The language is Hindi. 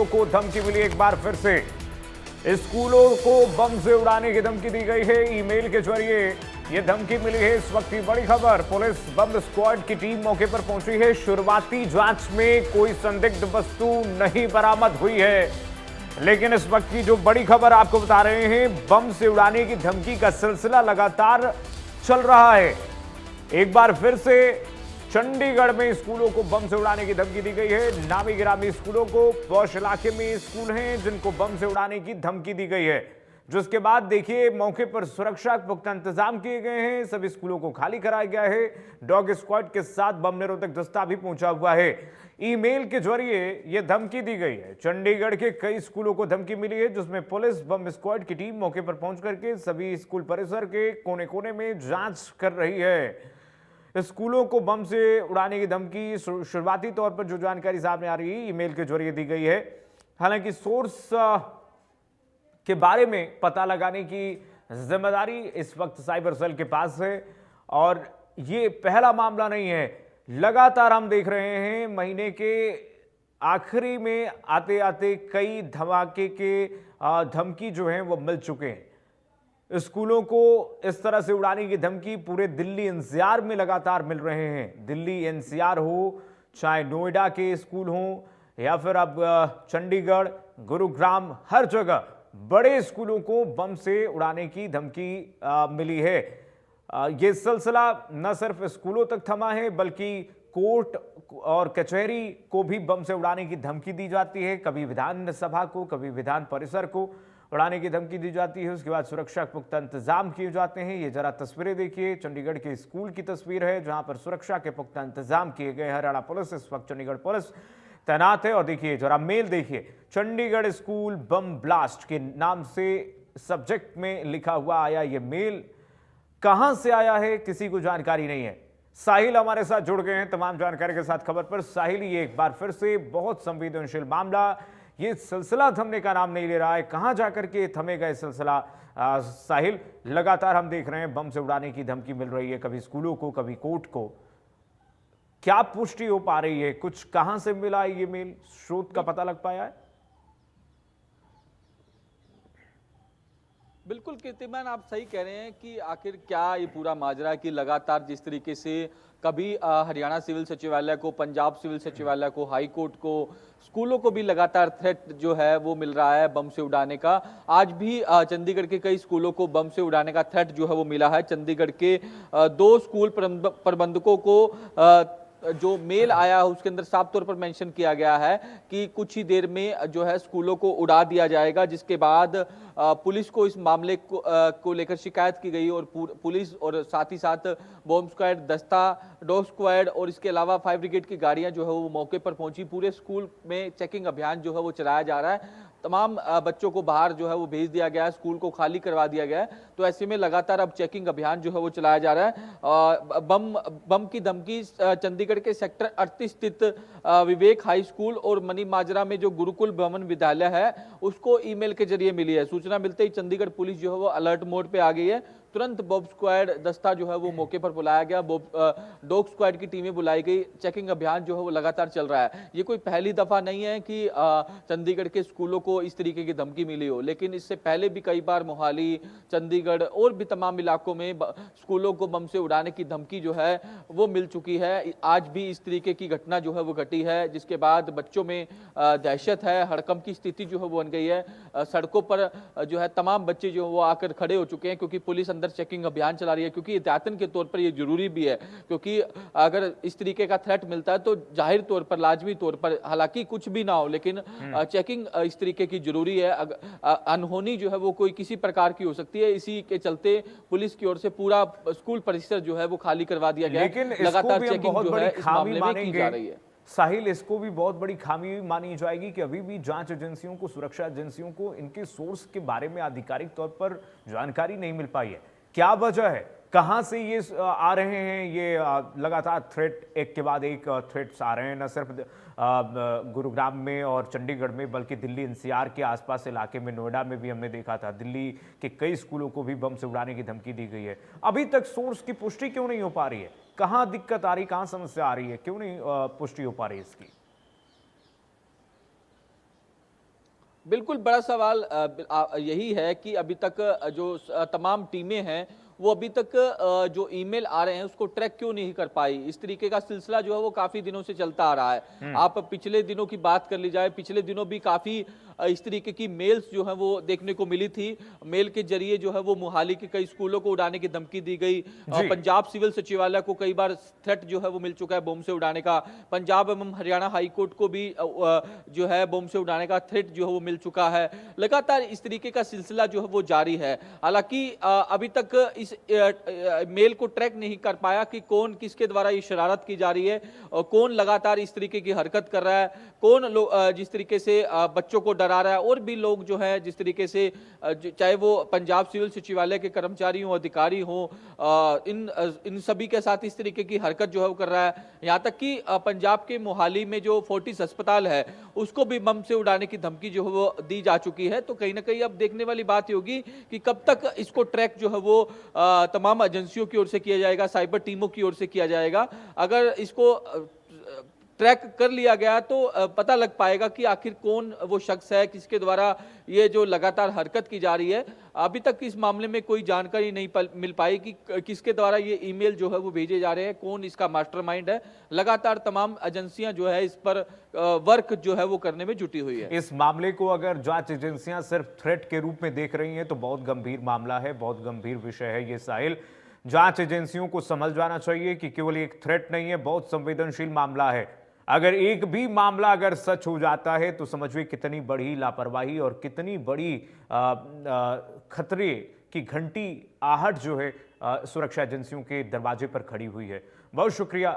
को धमकी मिली एक बार फिर से। स्कूलों को बम से उड़ाने की धमकी दी गई है। ईमेल के जरिए यह धमकी मिली है। इस वक्त की बड़ी खबर, पुलिस बम स्क्वाड की टीम मौके पर पहुंची है। शुरुआती जांच में कोई संदिग्ध वस्तु नहीं बरामद हुई है, लेकिन इस वक्त की जो बड़ी खबर आपको बता रहे हैं, बम से उड़ाने की धमकी का सिलसिला लगातार चल रहा है। एक बार फिर से चंडीगढ़ में स्कूलों को बम से उड़ाने की धमकी दी गई है। नामी गिरामी स्कूलों को, पौष इलाके में स्कूल हैं जिनको बम से उड़ाने की धमकी दी गई है, जिसके बाद देखिए मौके पर सुरक्षा के पुख्ता इंतजाम किए गए हैं। सभी स्कूलों को खाली कराया गया है। डॉग स्क्वाड के साथ बम निरोधक दस्ता भी पहुंचा हुआ है। ईमेल के जरिए यह धमकी दी गई है। चंडीगढ़ के कई स्कूलों को धमकी मिली है, जिसमें पुलिस बम स्क्वाड की टीम मौके पर पहुंच करके सभी स्कूल परिसर के कोने कोने में जांच कर रही है। स्कूलों को बम से उड़ाने की धमकी शुरुआती तौर पर जो जानकारी सामने आ रही है, ईमेल के जरिए दी गई है। हालांकि सोर्स के बारे में पता लगाने की जिम्मेदारी इस वक्त साइबर सेल के पास है, और ये पहला मामला नहीं है। लगातार हम देख रहे हैं महीने के आखिरी में आते आते कई धमाके के धमकी जो हैं वो मिल चुके हैं। स्कूलों को इस तरह से उड़ाने की धमकी पूरे दिल्ली एनसीआर में लगातार मिल रहे हैं। दिल्ली एनसीआर हो, चाहे नोएडा के स्कूल हो या फिर अब चंडीगढ़, गुरुग्राम, हर जगह बड़े स्कूलों को बम से उड़ाने की धमकी मिली है। ये सिलसिला न सिर्फ स्कूलों तक थमा है, बल्कि कोर्ट और कचहरी को भी बम से उड़ाने की धमकी दी जाती है। कभी विधानसभा को, कभी विधान परिसर को उड़ाने की धमकी दी जाती है। उसके बाद सुरक्षा के पुख्ता इंतजाम किए जाते हैं। ये जरा तस्वीरें देखिए, चंडीगढ़ के स्कूल की तस्वीर है जहां पर सुरक्षा के पुख्ता इंतजाम किए गए। हरियाणा पुलिस, इस वक्त चंडीगढ़ पुलिस तैनात है। और देखिए जरा मेल देखिए, चंडीगढ़ स्कूल बम ब्लास्ट के नाम से सब्जेक्ट में लिखा हुआ आया ये मेल। कहां से आया है किसी को जानकारी नहीं है। साहिल हमारे साथ जुड़ गए हैं तमाम जानकारी के साथ खबर पर। साहिल, ये एक बार फिर से बहुत संवेदनशील मामला, ये सिलसिला थमने का नाम नहीं ले रहा है। कहां जाकर के थमेगा ये सिलसिला? साहिल, लगातार हम देख रहे हैं बम से उड़ाने की धमकी मिल रही है, कभी स्कूलों को, कभी कोर्ट को। क्या पुष्टि हो पा रही है? कुछ कहां से मिला है ये मेल? स्रोत का पता लग पाया है? बिल्कुल कीर्तिमान, आप सही कह रहे हैं कि आखिर क्या ये पूरा माजरा है कि लगातार जिस तरीके से कभी हरियाणा सिविल सचिवालय को, पंजाब सिविल सचिवालय को, हाई कोर्ट को, स्कूलों को भी लगातार थ्रेट जो है वो मिल रहा है बम से उड़ाने का। आज भी चंडीगढ़ के कई स्कूलों को बम से उड़ाने का थ्रेट जो है वो मिला है। चंडीगढ़ के 2 स्कूल प्रबंधकों को जो मेल आया है उसके अंदर साफ तौर पर मेंशन किया गया है कि कुछ ही देर में जो है स्कूलों को उड़ा दिया जाएगा, जिसके बाद पुलिस को इस मामले को लेकर शिकायत की गई। और पुलिस और साथ ही साथ बॉम्ब स्क्वाड दस्ता, डॉग स्क्वाड और इसके अलावा फायर ब्रिगेड की गाड़ियां जो है वो मौके पर पहुंची। पूरे स्कूल में चेकिंग अभियान जो है वो चलाया जा रहा है। तमाम बच्चों को बाहर जो है वो भेज दिया गया है, स्कूल को खाली करवा दिया गया है। तो ऐसे में लगातार अब चेकिंग अभियान जो है वो चलाया जा रहा है। बम की धमकी चंडीगढ़ के सेक्टर 38 स्थित विवेक हाई स्कूल और मनी माजरा में जो गुरुकुल भवन विद्यालय है उसको ईमेल के जरिए मिली है। सूचना मिलते ही चंडीगढ़ पुलिस जो है वो अलर्ट मोड पे आ गई है। तुरंत बॉब स्क्वाड दस्ता जो है वो मौके पर बुलाया गया, डॉग स्क्वाड की टीमें बुलाई गई। चेकिंग अभियान जो है वो लगातार चल रहा है। ये कोई पहली दफा नहीं है कि चंडीगढ़ के स्कूलों को इस तरीके की धमकी मिली हो, लेकिन इससे पहले भी कई बार मोहाली, चंडीगढ़ और भी तमाम इलाकों में स्कूलों को बम से उड़ाने की धमकी जो है वो मिल चुकी है। आज भी इस तरीके की घटना जो है वो घटी है, जिसके बाद बच्चों में दहशत है, हड़कंप की स्थिति जो है वो बन गई है। सड़कों पर जो है तमाम बच्चे जो वो आकर खड़े हो चुके हैं, क्योंकि पुलिस अंदर चेकिंग अभियान चला रही है। क्योंकि एहतियातन के तौर पर ये जरूरी भी है, क्योंकि अगर इस तरीके का थ्रेट मिलता है तो जाहिर तौर पर, लाजमी तौर पर, हालांकि कुछ भी ना हो लेकिन चेकिंग इस तरीके की जरूरी है। अनहोनी जो है वो कोई किसी प्रकार की हो सकती है। इसी के चलते पुलिस की ओर से पूरा स्कूल परिसर जो है वो खाली करवा दिया गया है। लगातार चेकिंग जो है इस मामले में की जा रही है। साहिल, इसको भी बहुत बड़ी खामी मानी जाएगी कि अभी भी जांच एजेंसियों को, सुरक्षा एजेंसियों को इनके सोर्स के बारे में आधिकारिक तौर पर जानकारी नहीं मिल पाई है। क्या वजह है? कहां से ये आ रहे हैं? ये लगातार थ्रेट, एक के बाद एक थ्रेट्स आ रहे हैं, न सिर्फ गुरुग्राम में और चंडीगढ़ में, बल्कि दिल्ली एनसीआर के आसपास इलाके में, नोएडा में भी हमने देखा था। दिल्ली के कई स्कूलों को भी बम से उड़ाने की धमकी दी गई है। अभी तक सोर्स की पुष्टि क्यों नहीं हो पा रही है? कहां दिक्कत आ रही, कहां समस्या आ रही है, क्यों नहीं पुष्टि हो पा रही इसकी? बिल्कुल बड़ा सवाल यही है कि अभी तक जो तमाम टीमें हैं वो अभी तक जो ईमेल आ रहे हैं उसको ट्रैक क्यों नहीं कर पाई। इस तरीके का सिलसिला जो है वो काफी दिनों से चलता आ रहा है। आप पिछले दिनों की बात कर ली जाए, पिछले दिनों भी काफी इस तरीके की मेल्स जो है वो देखने को मिली थी। मेल के जरिए जो है वो मोहाली के कई स्कूलों को उड़ाने की धमकी दी गई। पंजाब सिविल सचिवालय को कई बार थ्रेट जो है वो मिल चुका है बम से उड़ाने का। पंजाब एवं हरियाणा हाई कोर्ट को भी जो है बम से उड़ाने का थ्रेट जो है वो मिल चुका है। लगातार इस तरीके का सिलसिला जो है वो जारी है। हालांकि अभी तक इस मेल को ट्रैक नहीं कर पाया कि कौन किसके द्वारा ये शरारत की जा रही है, कौन लगातार इस तरीके की हरकत कर रहा है, कौन जिस तरीके से बच्चों को डरा रहा है, और भी लोग जो है जिस तरीके से चाहे वो पंजाब सिविल सचिवालय के कर्मचारी हों, अधिकारी हों, इन सभी के साथ इस तरीके की हरकत जो है वो कर रहा है। यहाँ तक कि पंजाब के मोहाली में जो फोर्टिस अस्पताल है उसको भी बम से उड़ाने की धमकी जो है वो दी जा चुकी है। तो कहीं ना कहीं अब देखने वाली बात होगी कि कब तक इसको ट्रैक जो है वो तमाम एजेंसियों की ओर से किया जाएगा, साइबर टीमों की ओर से किया जाएगा। अगर इसको ट्रैक कर लिया गया तो पता लग पाएगा कि आखिर कौन वो शख्स है किसके द्वारा ये जो लगातार हरकत की जा रही है। अभी तक इस मामले में कोई जानकारी नहीं मिल पाई कि किसके द्वारा ये ईमेल जो है वो भेजे जा रहे हैं, कौन इसका मास्टरमाइंड है। लगातार तमाम एजेंसियां जो है इस पर वर्क जो है वो करने में जुटी हुई है। इस मामले को अगर जांच एजेंसियां सिर्फ थ्रेट के रूप में देख रही हैं तो बहुत गंभीर मामला है, बहुत गंभीर विषय है ये साहिल। जांच एजेंसियों को समझ जाना चाहिए कि केवल एक थ्रेट नहीं है, बहुत संवेदनशील मामला है। अगर एक भी मामला अगर सच हो जाता है तो समझिए कितनी बड़ी लापरवाही और कितनी बड़ी खतरे की घंटी आहट जो है सुरक्षा एजेंसियों के दरवाजे पर खड़ी हुई है। बहुत शुक्रिया।